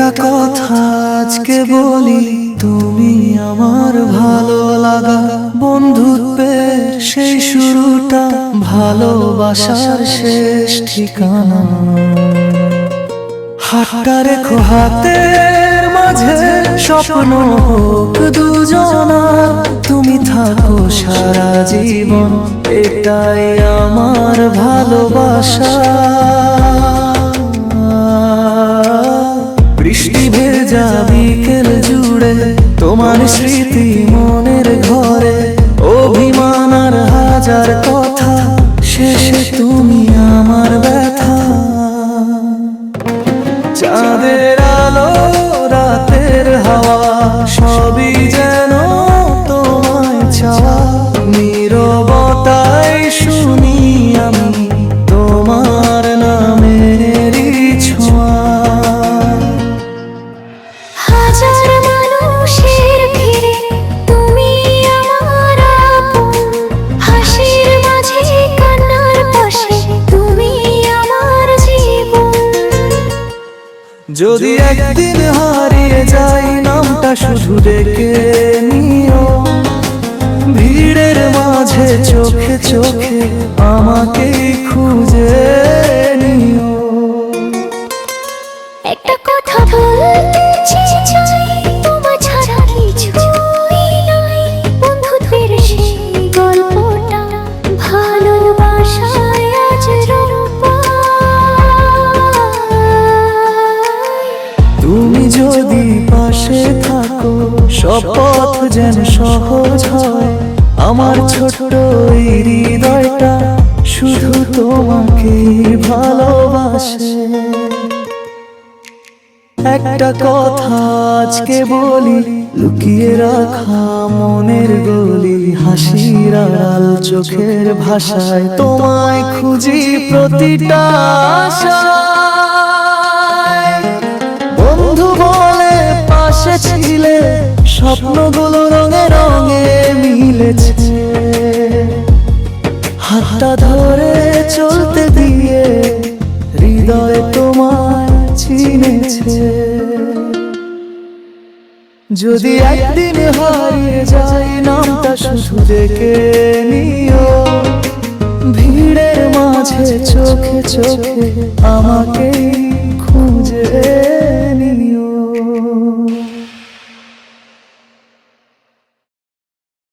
একটা কথা আজকে বলি, তুমি আমার ভালো লাগা। বন্ধুত্বের সেই শুরুটা, ভালোবাসার শেষ ঠিকানা। হাতটা রেখো হাতের মাঝে, স্বপ্ন হোক দুজনার। তুমি থাকো সারা জীবন, এটাই আমার ভালোবাসা। বৃষ্টি ভেজা বিকেল জুড়ে তোমার স্মৃতি মনের ঘরে। অভিমান আর হাজার কথা, শেষে তুমি আমার ব্যথা। চাঁদের আলো রাতের হাওয়া, সবই যেন তোমায় চাওয়া। নীরবতায় শুনি আমি তোমার নামেরই ছোঁয়া। হাজার মানুষের ভিড়ে তুমি আমার আপন। হাসির মাঝে কান্নার পাশে তুমি আমার জীবন। যদি একদিন হারিয়ে যাই, নামটা শুধু ডেকে নিও। ভিড়ের মাঝে চোখে চোখে আমাকেই খুঁজে নিও। একটা কথা বলতে চাই, তোমার ছাড়া কিছুই নাই। বন্ধুত্বের সেই গল্পটা, ভালোবাসায় আজ রূপ পায়। তুমি যদি পাশে থাকো, সব পথ যেন সহজ হয়। আমার ছোট্ট এই হৃদয়টা শুধু তোমাকেই ভালোবাসে। একটা কথা আজকে বলি, লুকিয়ে রাখা মনের গলি। হাসির আড়াল চোখের ভাষায় তোমায় খুঁজি প্রতিটা আশায়। বন্ধু বলে পাশে ছিলে, স্বপ্নগুলো রঙে রঙে মিলেছে। হাতটা ধরে চলতে দিয়ে হৃদয় তোমায় চিনেছে। যদি একদিন হারিয়ে যাই, নামটা শুধু ডেকে নিও। ভিড়ের মাঝে চোখে চোখে আমাকেই খুঁজে